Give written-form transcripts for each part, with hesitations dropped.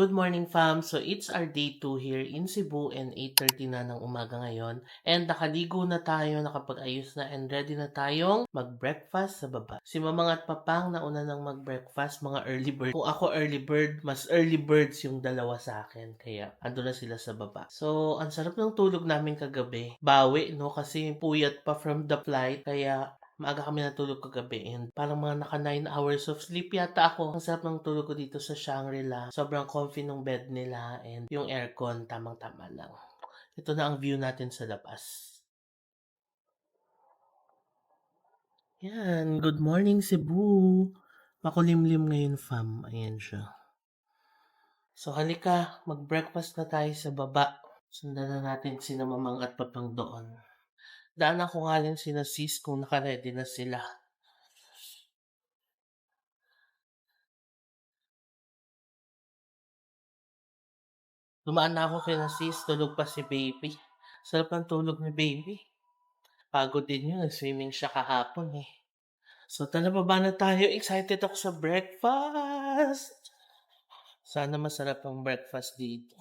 Good morning fam! So it's our day 2 here in Cebu and 8:30 na ng umaga ngayon. And nakaligo na tayo, nakapag-ayos na and ready na tayong mag-breakfast sa baba. Si Mamang at Papang nauna nang mag-breakfast, mga early bird. Kung ako early bird, mas early birds yung dalawa sa akin. Kaya ando na sila sa baba. So ang sarap ng tulog namin kagabi. Bawi no kasi puyat pa from the flight. Kaya maaga kami natulog kagabi and parang mga naka 9 hours of sleep yata ako. Ang sarap ng tulog ko dito sa Shangri-La. Sobrang comfy ng bed nila and yung aircon tamang-tama lang. Ito na ang view natin sa labas. Yan, good morning Cebu. Makulimlim ngayon fam. Ayan siya. So halika, mag-breakfast na tayo sa baba. Sundan na natin sina Mamang at Papang doon. Daanan ko nga lang sina sis kung naka-ready na sila. Dumaan na ako kina sis, tulog pa si baby. Sarap ng tulog ni baby. Pagod din yun, nag-swimming siya kahapon eh. So tara baba na tayo, excited ako sa breakfast! Sana masarap ang breakfast dito.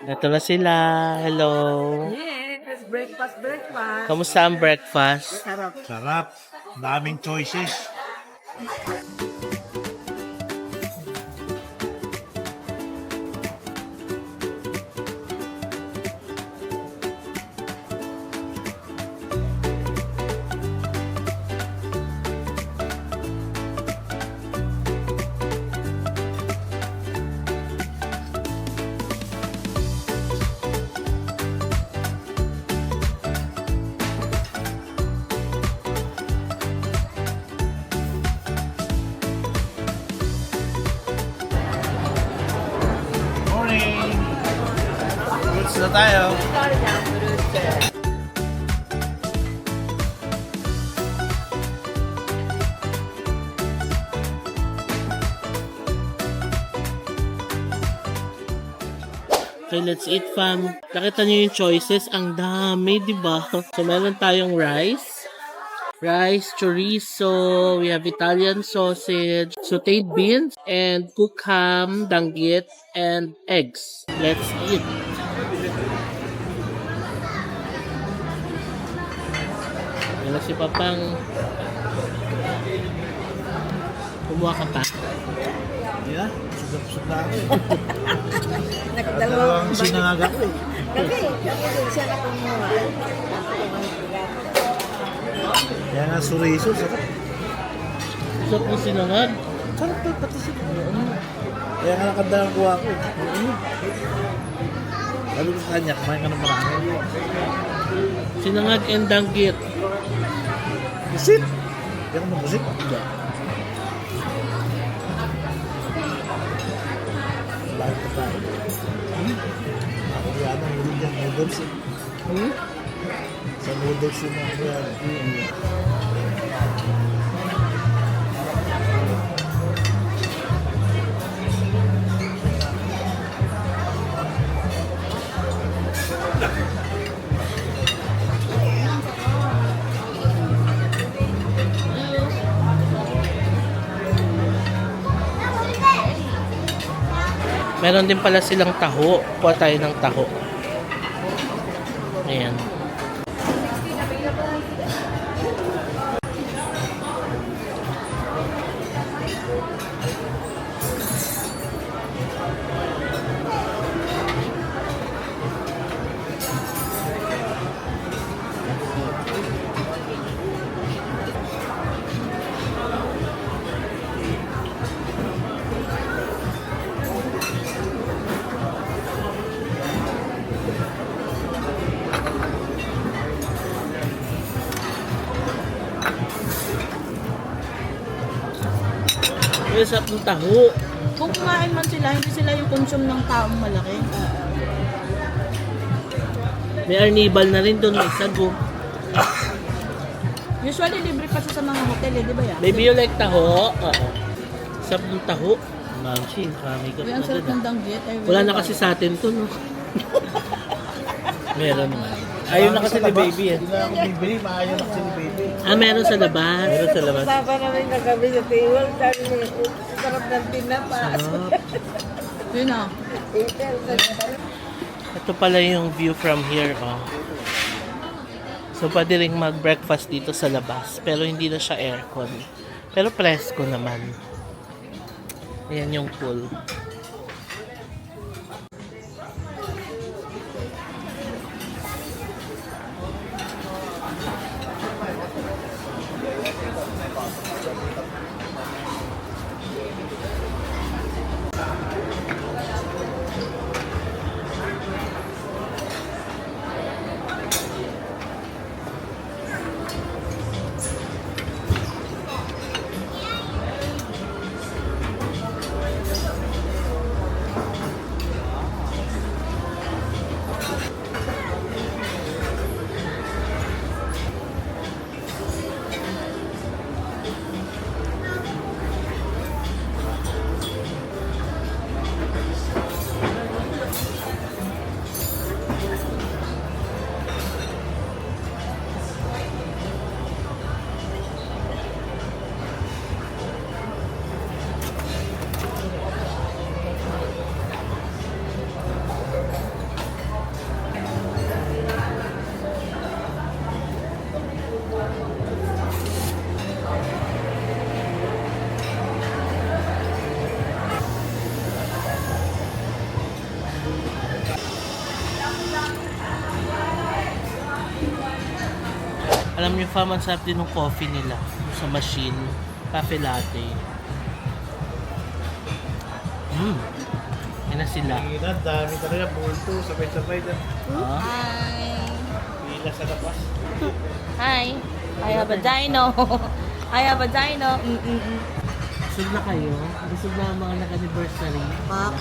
Ito na sila. Hello. Yes, breakfast. Kamusta ang breakfast? Sarap. Sarap. Daming choices. Morning! Goods na tayo. Okay, let's eat fam. Nakita niyo yung choices, ang dami, di ba? So meron tayong rice, chorizo, we have Italian sausage, sauteed beans, and cooked ham, danggit, and eggs. Let's eat. Yan na si Papang. Kumuha ka pa. Yeah, sugat-sugat na ako eh. Nagdalawang sinangag ako eh. Gabi din siya na kumuha. Kaya nga suriso, sarap. Sarap mo sinangag. Sarap to, pati sinangag. Kaya nga nakadalang kuha ko eh. Sabi ko sa kanya, kumain ka ng marami. Sinangag and danggit. Busit! Kaya ka mabusit? Hindi. Bakit ka tayo? Ako yan ang huli dyan, noodles eh. Sa noodles yun ang yan. Meron din pala silang taho. Kuha tayo ng taho. Ayan. Yung sarap ng taho. Kung kumain man sila, hindi sila yung consume ng taong malaki. May arnibal na rin doon, may sago. Usually, libre pa siya sa mga hotel, eh, di ba yan? Maybe you like taho? Oo. Sarap ng taho. Mamsi, nakamakeup Uy, na ang sarap doon. ng danggit. I really Wala na love kasi it. sa atin to, no? Meron naman. Ayun na kasi ni baby eh. Hindi na ako bibili, maayaw na kasi ni baby. Ah, meron sa labas. Meron sa labas. Kasama namin kagabi sa table. Sabi mo, sarap ng tinapa. Sarap. Yun na. Ito pala yung view from here, oh. So, pwede rin mag-breakfast dito sa labas. Pero hindi na siya aircon. Pero presko naman. Ayan yung pool. Alam niyo, fam, ang sarap din ng coffee nila sa machine. Cafe latte. Yan na sila. Ina, dami talaga, bulto, sabay-sabay dyan. Ah. Pila sa labas. Hi. I have a dino. I have a dino. Busog na kayo? Busog na ang mga nag-anniversary? Pak.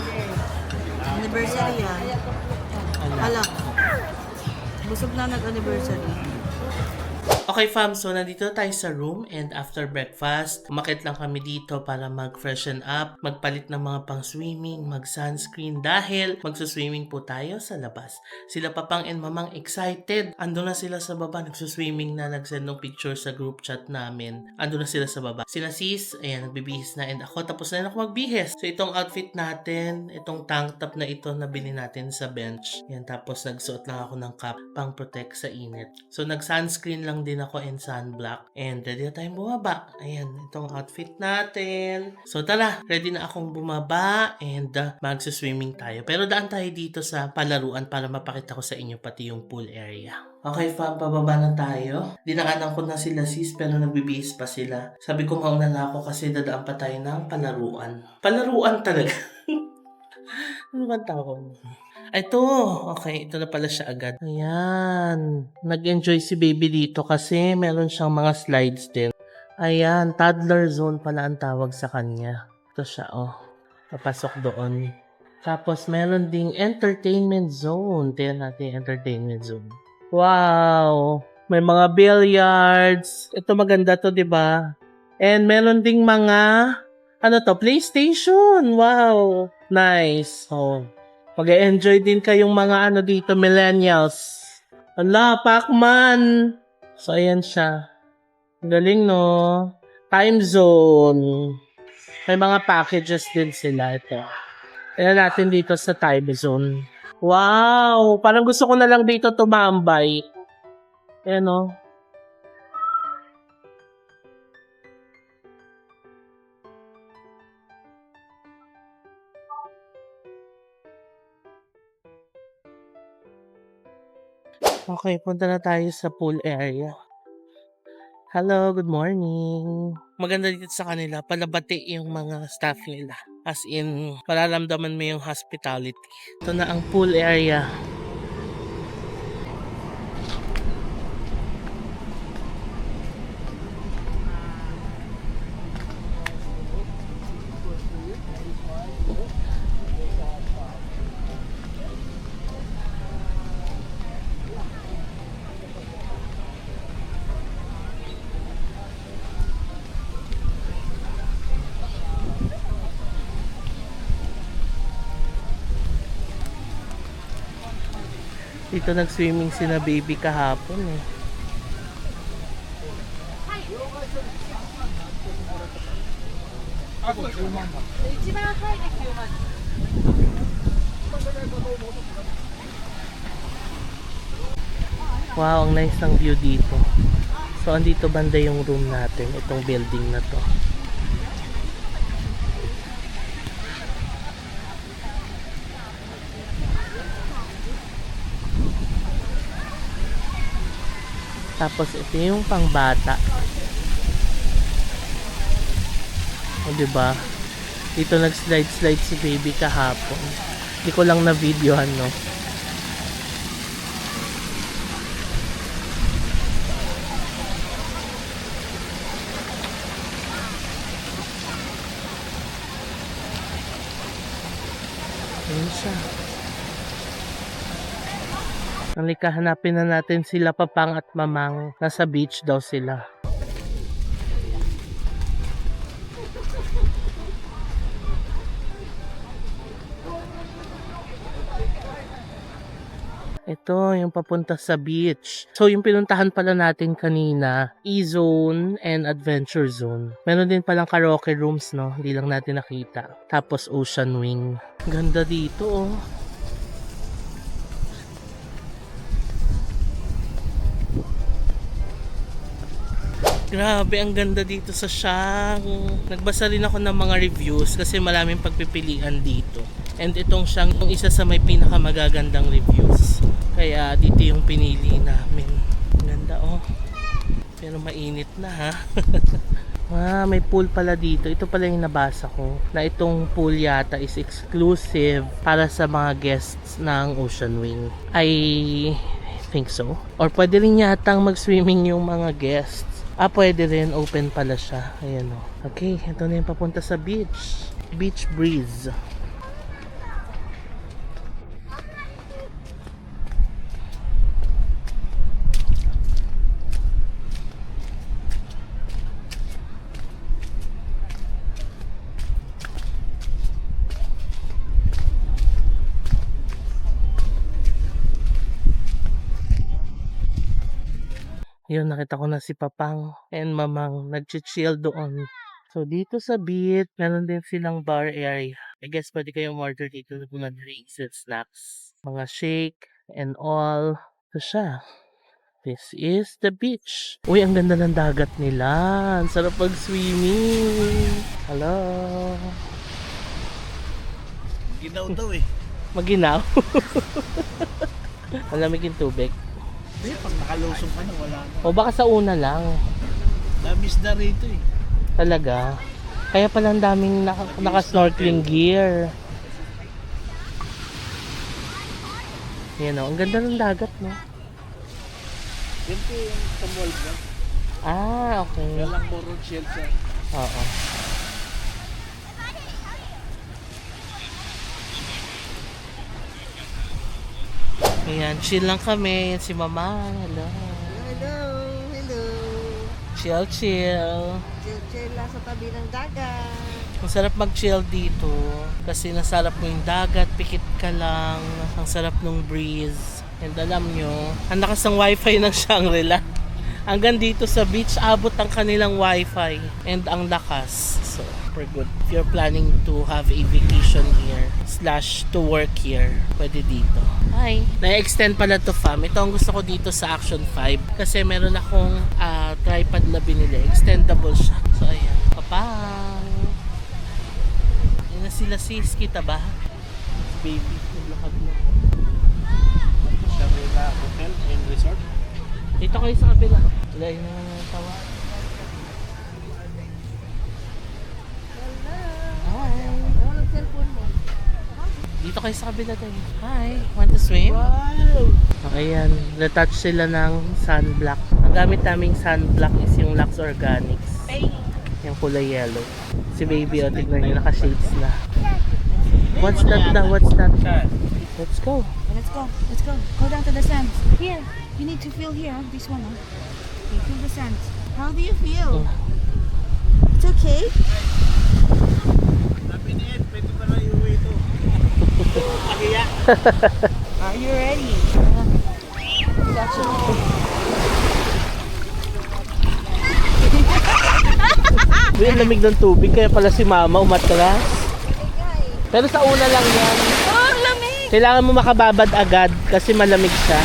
Anniversary yan. Ano? Hala. Busog na nag-anniversary. Okay fam, so nandito tayo sa room and after breakfast, umakit lang kami dito para mag-freshen up, magpalit ng mga pang-swimming, mag-sunscreen dahil magsuswimming po tayo sa labas. Sila Papang and Mamang excited. Ando na sila sa baba, nagsuswimming na, nagsend ng picture sa group chat namin. Ando na sila sa baba. Sila sis, ayan, nagbibihis na and ako, tapos na rin ako magbihis. So itong outfit natin, itong tank top na ito na bili natin sa bench. Yan, tapos nagsuot lang ako ng cap pang protect sa init. So nag-sunscreen lang din ako and sunblock. And ready na tayong bumaba. Ayan, itong outfit natin. So tara, ready na akong bumaba and magsuswimming tayo. Pero daan tayo dito sa palaruan para mapakita ko sa inyo pati yung pool area. Okay fam, pababa na tayo. Dinaanan ko na sila sis pero nagbibihis pa sila. Sabi ko mauna na ako kasi dadaan pa tayo ng palaruan. Palaruan talaga. Ano ba tawag mo? Ito, okay, ito na pala siya agad. Ayan, nag-enjoy si baby dito kasi meron siyang mga slides din. Ayan, toddler zone pala ang tawag sa kanya. Ito siya, oh. Papasok doon. Tapos meron ding entertainment zone. Tingnan natin yung entertainment zone. Wow! May mga billiards. Ito maganda to, di ba? And meron ding mga, ano to, PlayStation. Wow! Nice. Oh. Mag-enjoy din kayong mga ano dito, millennials. Ala, Pac-Man! So, ayan siya. Galing, no? Time zone. May mga packages din sila. Ito. Ayan natin dito sa time zone. Wow! Parang gusto ko na lang dito tumambay. Ayan, no? Okay, punta na tayo sa pool area. Hello, good morning. Maganda dito sa kanila, palabati yung mga staff nila. As in, mararamdaman mo yung hospitality. Ito na ang pool area. Dito nag-swimming sina baby kahapon eh. Wow, ang nice ng view dito. So, andito banda yung room natin, itong building na to. Tapos, ito yung pangbata. O, diba? Dito nag-slide-slide si baby kahapon. Hindi ko lang na-videohan, no? Ayun siya. Halika, hanapin na natin sila papang at mamang. Nasa beach daw sila. Ito, yung papunta sa beach. So, yung pinuntahan pala natin kanina, E-Zone and Adventure Zone. Meron din palang karaoke rooms, no? Hindi lang natin nakita. Tapos, Ocean Wing. Ganda dito, oh. Grabe, ang ganda dito sa Siang. Nagbasa rin ako ng mga reviews kasi maraming pagpipilian dito. And itong Siang yung isa sa may pinakamagagandang reviews. Kaya dito yung pinili namin. Ganda, oh. Pero mainit na, ha. May pool pala dito. Ito pala yung nabasa ko. Na itong pool yata is exclusive para sa mga guests ng Ocean Wing. I think so. Or pwede rin yatang mag-swimming yung mga guests. Pwede rin. Open pala siya. Ayan, oh. Okay, ito na yung papunta sa beach. Beach breeze. Yun, nakita ko na si Papang and Mamang nag-chill doon. So, dito sa beach, meron din silang bar area. I guess pwede kayong order dito ng mga drinks and snacks. Mga shake and all. So siya. This is the beach. Uy, ang ganda ng dagat nila. Ang sarap pag-swimming. Hello. Ginaw daw eh. Maginaw. Malamig yung tubig. Pag nakalusong ka na, wala na. O baka sa una lang. Namiss na rito eh. Talaga. Kaya pala ang daming naka-snorkeling gear. Yan o. Ang ganda ng dagat, no? Yan po yung sa mall ba? Okay. Kaya lang more chill siya. Oo. Ayan, chill lang kami. Yan si Mama. Hello. Hello, hello. Chill. Chill lang sa tabi ng dagat. Ang sarap mag-chill dito. Kasi nasarap mo yung dagat, pikit ka lang. Ang sarap ng breeze. And alam nyo, ang lakas ng wifi ng Shangri-La. Hanggang dito sa beach, abot ang kanilang wifi. And ang lakas. So, we're good. If you're planning to have a vacation here, / to work here, pwede dito. Hi! Na-extend pala to fam. Ito ang gusto ko dito sa Action 5. Kasi meron akong tripod na binili. Extendable siya. So, ayan. Papang! Ayan na sila sis. Kita ba? Baby. Naglakad na. Shangri-La Hotel and Resort. Dito kayo sa kabila. Wala yun ang tawa. Hi! Ano ang cellphone mo? Dito kayo sa kabila tayo. Hi! Want to swim? Wow! Ayan. Retouch sila ng sunblock. Ang gamit naming sunblock is yung Lux Organics. Yung kulay yellow. Si baby, tignan nyo, naka-shades na. What's that na? What's that? Let's go. Let's go. Go down to the sands. Here, you need to feel here. This one, huh? Okay, feel the sands. How do you feel? It's okay? Sabi niya, pwede pa na iuwi ito. Pahiya. Are you ready? Uy, ang lamig ng tubig, kaya pala si mama umatras. Pero sa una lang yan. Oh, ang lamig! Kailangan mo makababad agad kasi malamig siya.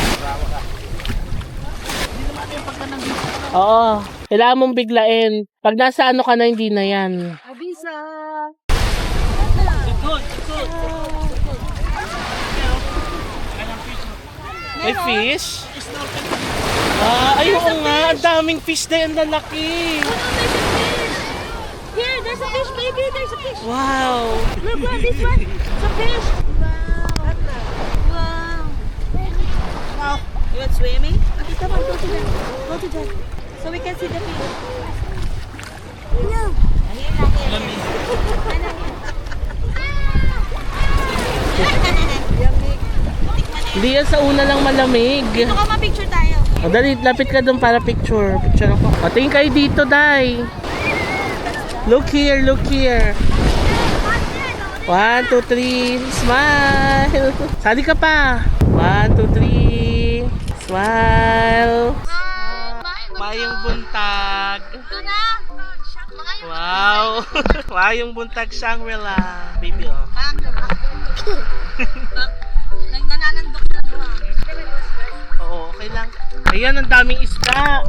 Oo. Kailangan mong biglain. Pag nasa ano ka na, hindi na yan. Abisa! May fish? Ay, oo nga. Ang daming fish na yan, lalaki. Here, there's a fish, baby. There's a fish. Wow. Look, this one. It's a fish. Wow. Wow. You want swimming? Okay, come on, go to that. Go to that. So we can see the fish. No. Hindi yan sa una lang malamig. Dito ka ma-picture tayo. O, dali, lapit ka doon para picture. Picture ako. O, tingin kayo dito, Day. Look here, look here. 1, 2, 3. Smile. Sali ka pa. 1, 2, 3. Smile. Mayong buntag. Ito na. Wow. Mayong buntag Shangri-La. Baby, oh. Nagnanandok na ba? Oo, okay lang. Ayan, ang daming isda.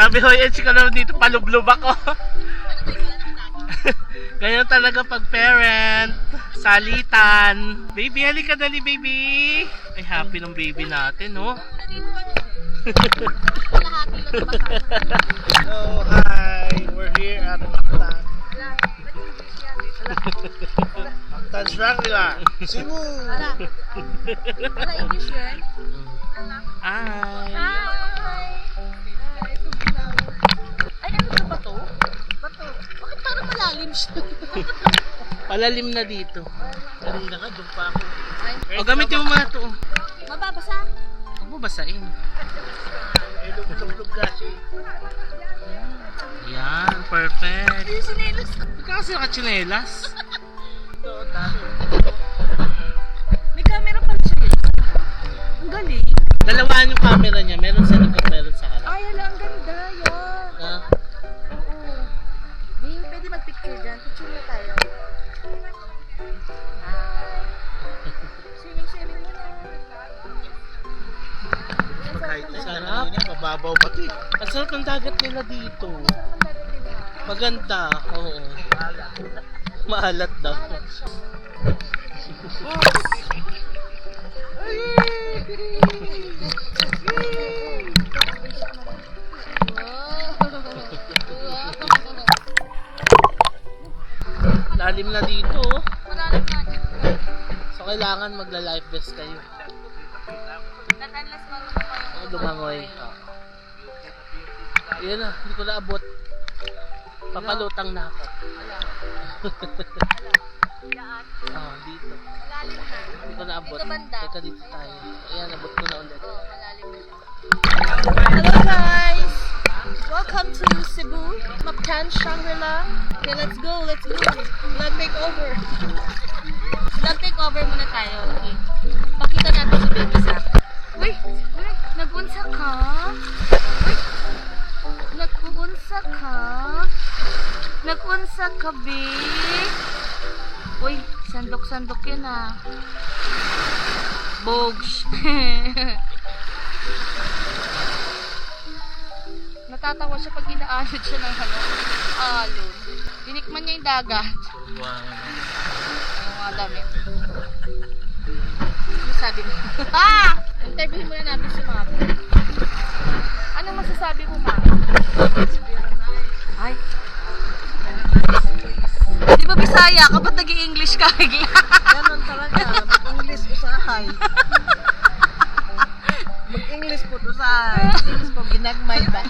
Sabi ko, yan si Kalaro dito, palublob ako. Ganyan talaga pag parent. Salitan. Baby, halika dali, baby. Ay, happy ng baby natin, no? Hello, hi. We're here at Mactan. Mactan Shangri-La. Cebu. Wala English yun? Ay. Ay, ano na ba to? Bato. Bakit parang malalim siya? Palalim na dito. Kanina nga, doon pa ako. O, gamitin mo muna ito. Mababasa? Huwag mo basain. Eh, lublob kasi. Yan, perfect. Yung sinelos. Hindi ka kasi nakachinelas. Ito, talo. May camera pala siya. Ang galing. Dalawaan yung camera niya. Meron sa likod, meron sa harap. Ay, ala, ang ganda. Yan. Ha? Oo. Bing, pwede mag-picture dyan. Picture na tayo. Swimming muna. Kahit na Sarap. sana niya, mababaw pati. Ang sarap ng dagat nila dito. Maganda. Oo. Maalat daw. Lalim na dito. Oh. Malalim nga dyan. So kailangan magla-life vest kayo. Not unless marunong kayo. O lumangoy. Yan na, hindi ko naabot. Papalutang na ako. Daan. Dito. Malalim na. Hindi ko naabot. Dito banda. Teka, dito tayo. Ayan, abot ko na ulit. Oo, malalim na siya. Hello guys! Welcome to Cebu, Mactan, Shangri-La. Okay, let's go. Vlog makeover. Vlog makeover muna tayo. Okay. Pakita natin si Baby Zach. Uy! Nag-unsa ka? Uy! Nag-unsa ka? Nag-unsa ka, babe? Uy, sandok-sandok yun ah. Bogs. Natatawa siya pag inaanod siya ng alon. Tinikman niya yung dagat. Wow. Ano mga damit. Ano sabi mo? Interviewin muna natin si Mama. Ano masasabi mo, Mama? Ay. Di ba Bisaya? Kapag nag-i-English ka, Ganon talaga. Mag-English usahay. Mag-English po usahay. English po ginagmay ba?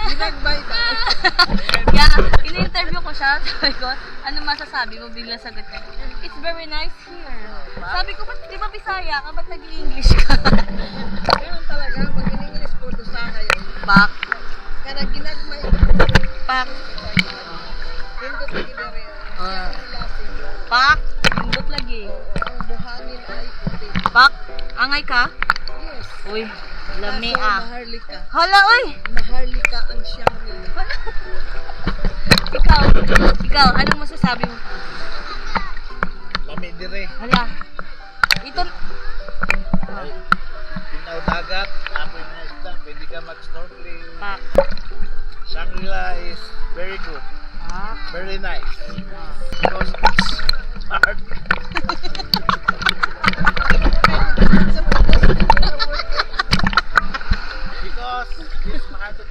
Ginagmay ba? Sabi ko, ano masasabi mo? Biglang sagot niya, it's very nice here. Sabi ko, ba't di ba Bisaya ka? Ba't nag-i-English ka? Ganun talaga, pag in-English po, usahay. Pak. Kaya ginagmay. Pak. Pindot lagi dere. Ah. Lasing. Pak. Indot lagi. Ang buhangin ay puti. Pak. Angay ka? Yes. Uy, lami Kaso ah. Maharlika. Hala, uy! Maharlika ang Shangri-La. Ikaw, anong masasabi mo? Lami dire. Hala. Ito, Tinaw dagat, apoy mga isda, pwede ka mag-snorkeling. Pak. Shangri-La is very good, Pak. very nice. Because it's hard. Because it's hard to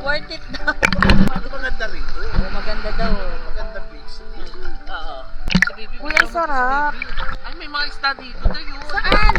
Worth it daw. maganda rito. Maganda daw. Maganda beach. Oo. Uy, ang sarap. Ay, may mga isda dito tayo. Saan?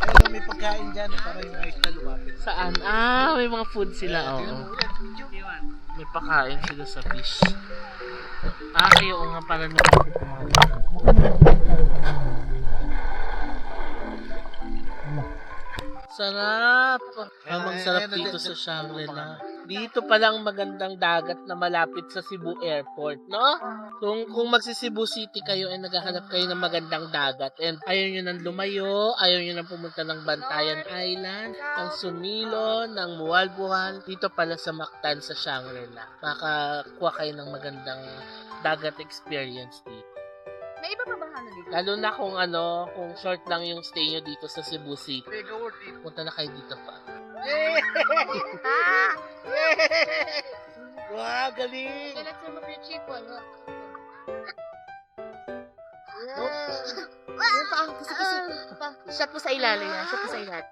Pero may pagkain dyan para yung mga isda lumapit. Saan? Ah, may mga food sila, oo. May pakain sila sa fish. Ah, kayo nga para nilapit yung mga sarap! Mamang sarap dito sa Shangri-La. Dito palang magandang dagat na malapit sa Cebu Airport, no? Kung magsi-Cebu City kayo ay naghahanap kayo ng magandang dagat and ayaw nyo nang lumayo, ayaw nyo nang pumunta ng Bantayan Island, ng Sunilo, ng Mualbuhan, dito pala sa Mactan sa Shangri-La. Makakuha kayo ng magandang dagat experience dito. May iba pa bang ano dito? Lalo na kung short lang yung stay nyo dito sa Cebu City. Punta na kayo dito pa. Ah! Wow, galing! Let's remove your cheap one. Shot po sa ilalim yan. Shot po sa ilalim.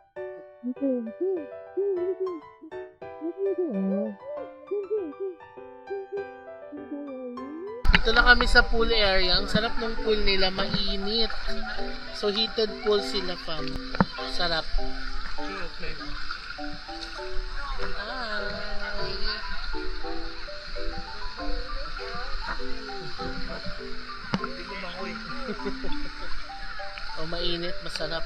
Dito na kami sa pool area. Ang sarap ng pool nila, mainit. So heated pool sila, fam. Sarap. Oh, mainit, masarap.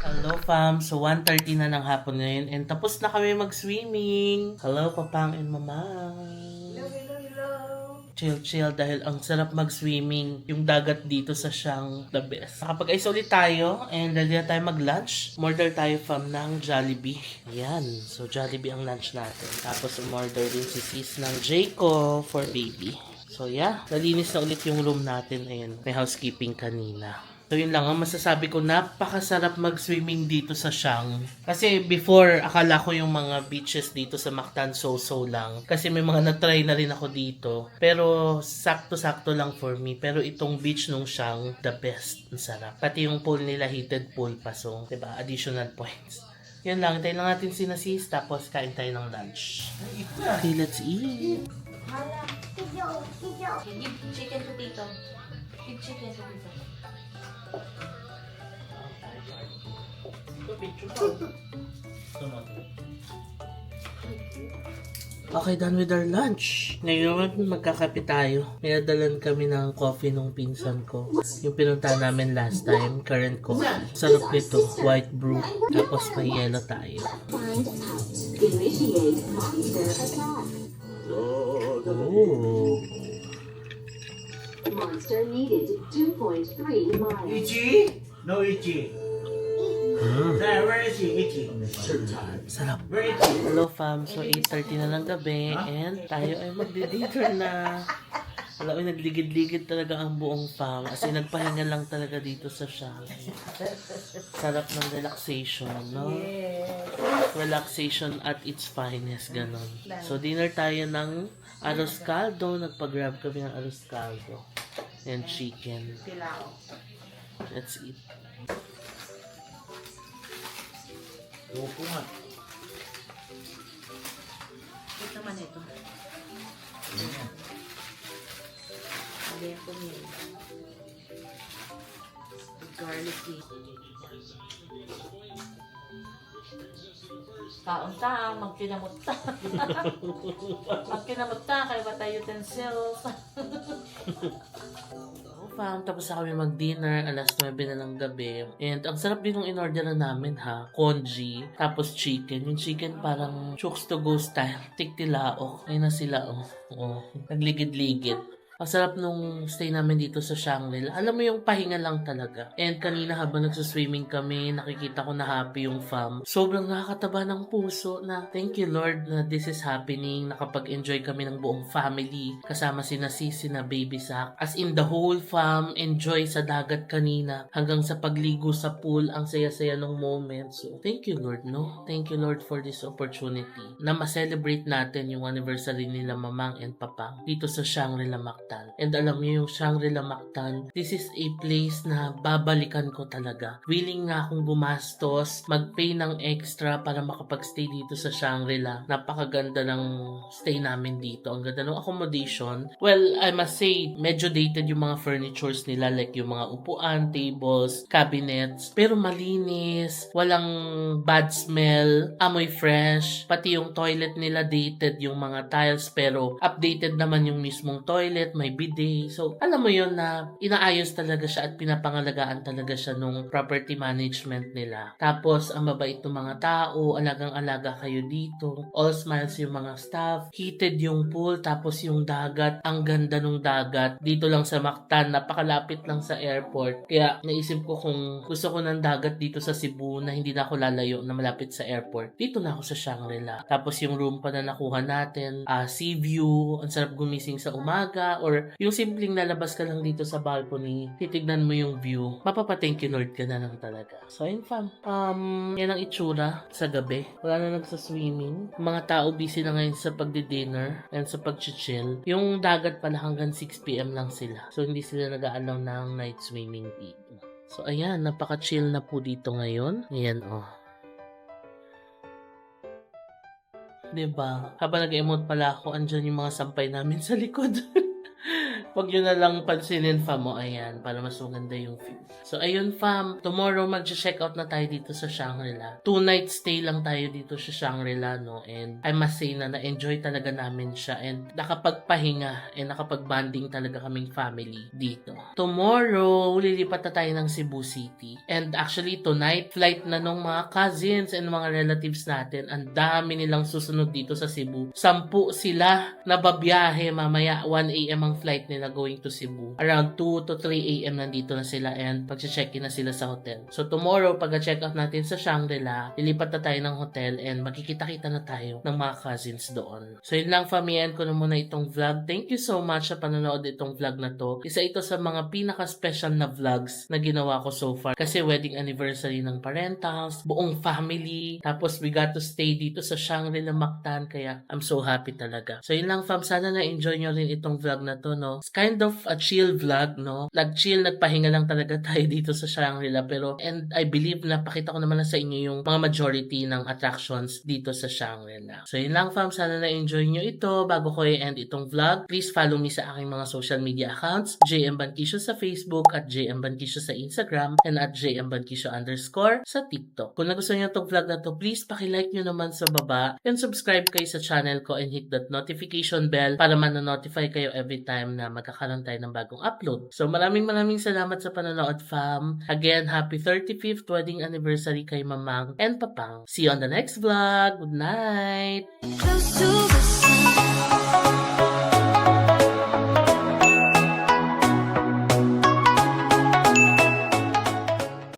Hello fam, so 1:30 na ng hapon ngayon and tapos na kami mag-swimming. Hello Papang and Mama. Chill dahil ang sarap mag-swimming. Yung dagat dito sa Siang, the best. Nakapag-ice ulit tayo and ready na tayo mag-lunch. Umorder tayo fam ng Jollibee. Ayan, so Jollibee ang lunch natin. Tapos umorder din si sis ng Jayco for baby. So yeah, nalinis na ulit yung room natin. Ayan, may housekeeping kanina. So yun lang, ang masasabi ko, napakasarap mag-swimming dito sa Siang. Kasi before, akala ko yung mga beaches dito sa Mactan so-so lang. Kasi may mga na-try na rin ako dito. Pero sakto-sakto lang for me. Pero itong beach nung Siang, the best. Ang sarap. Pati yung pool nila, heated pool pa. So, diba, additional points. Yan lang, tayo lang natin sinasis, tapos kain tayo ng lunch. Okay, let's eat. Give chicken to Tito. Give chicken to Tito. Okay, done with our lunch. Ngayon, magkakape tayo. May nadalan kami ng coffee nung pinsan ko. Yung pinunta namin last time, current coffee. Sarap nito, white brew. Tapos may yellow tayo. Oh. Monster needed 2.3 miles. Ichi! No itchy. There, where is he? Itchy. Sarap. Where itchy? Hello fam, so 8:30 na ng gabi and tayo ay magdi-dinner na. Wala, nagligid-ligid talaga ang buong fam. As in, nagpahinga lang talaga dito sa Shanghai. Sarap ng relaxation, no? Relaxation at its finest, ganon. So, dinner tayo ng arroz caldo. Nagpa-grab kami ng arroz caldo. And chicken. Let's eat. Opo nga. Ito man ito. Sabi ako niya. Garlicky. Kaunta, magkinamutta. Magkinamutta, kaya ba tayo utensils? Fam, tapos na kami mag-dinner, alas 9 na ng gabi. And ang sarap din ng in-order na namin ha, congee, tapos chicken. Yung chicken parang chooks to go style, tiktilaok. Ayun na sila oh. Oh, nagligid-ligid. Ang sarap nung stay namin dito sa Shangri-La. Alam mo yung pahinga lang talaga. And kanina habang nagsaswimming kami, nakikita ko na happy yung fam. Sobrang nakakataba ng puso na thank you Lord na this is happening. Nakapag-enjoy kami ng buong family. Kasama sina Sisi na baby Zach. As in the whole fam, enjoy sa dagat kanina. Hanggang sa pagligo sa pool, ang saya-saya ng moment. So thank you Lord, no? Thank you Lord for this opportunity na ma-celebrate natin yung anniversary nila Mamang and Papang dito sa Shangri-La Mactan. And alam niyo yung Shangri-La Mactan, this is a place na babalikan ko talaga. Willing nga akong gumastos, mag-pay ng extra para makapag-stay dito sa Shangri-La. Napakaganda ng stay namin dito. Ang ganda ng accommodation. Well, I must say, medyo dated yung mga furnitures nila, like yung mga upuan, tables, cabinets. Pero malinis, walang bad smell, amoy fresh. Pati yung toilet nila dated yung mga tiles, pero updated naman yung mismong toilet, may bidet. So, alam mo yon na inaayos talaga siya at pinapangalagaan talaga siya nung property management nila. Tapos, ang mabait ng mga tao, alagang-alaga kayo dito. All smiles yung mga staff. Heated yung pool, tapos yung dagat. Ang ganda ng dagat. Dito lang sa Mactan, napakalapit lang sa airport. Kaya, naisip ko kung gusto ko ng dagat dito sa Cebu na hindi na ako lalayo na malapit sa airport. Dito na ako sa Shangri-La. Tapos, yung room pa na nakuha natin, sea view, ang sarap gumising sa umaga, or yung simpleng lalabas ka lang dito sa balcony, titignan mo yung view, mapapa-thank you Lord ka na lang talaga. So, ayun fam. Yan ang itsura sa gabi. Wala na nagsaswimming. Mga tao busy na ngayon sa pagdi-dinner and sa pag-chill. Yung dagat pala hanggang 6 p.m. lang sila. So, hindi sila nag-aalaw ng night swimming dito. So, ayan. Napaka-chill na po dito ngayon. Ayan, oh. Diba? Habang nag-emote pala ako, andyan yung mga sampay namin sa likod. Huwag nyo na lang pansinin, fam, mo. Ayan, para mas maganda yung view. So, ayun, fam. Tomorrow, mag-check out na tayo dito sa Shangri-La. 2-night stay lang tayo dito sa Shangri-La, no? And I must say na na-enjoy talaga namin siya. And nakapagpahinga and nakapag-bonding talaga kaming family dito. Tomorrow, lilipat na tayo ng Cebu City. And actually, tonight, flight na nung mga cousins and mga relatives natin. Ang dami nilang susunod dito sa Cebu. 10 sila na babiyahe. Mamaya, 1 a.m. ang flight nila going to Cebu. Around 2 to 3 a.m. nandito na sila and pag-check-in na sila sa hotel. So tomorrow, pag-check out natin sa Shangri-La, lilipat na tayo ng hotel and magkikita-kita na tayo ng mga cousins doon. So yun lang, famiyan ko na muna itong vlog. Thank you so much sa panonood itong vlog na to. Isa ito sa mga pinaka-special na vlogs na ginawa ko so far. Kasi wedding anniversary ng parentals, buong family, tapos we got to stay dito sa Shangri-La Mactan, kaya I'm so happy talaga. So yun lang, fam. Sana na-enjoy nyo rin itong vlog na to, no? It's kind of a chill vlog, no? Nag-chill, nagpahinga lang talaga tayo dito sa Shangri-La, pero and I believe na pakita ko naman na sa inyo yung mga majority ng attractions dito sa Shangri-La. So yun lang, fam. Sana na-enjoy nyo ito. Bago ko i-end itong vlog, please follow me sa aking mga social media accounts, JM Banquisio sa Facebook, at JM Banquisio sa Instagram, and at JM Banquisio _ sa TikTok. Kung nagustuhan nyo itong vlog na to, please pakilike nyo naman sa baba and subscribe kayo sa channel ko and hit that notification bell para man-notify kayo every time na magkakaroon tayo ng bagong upload. So maraming salamat sa panonood, fam. Again, happy 35th wedding anniversary kay Mamang and Papang. See you on the next vlog. Good night! Close to the sun.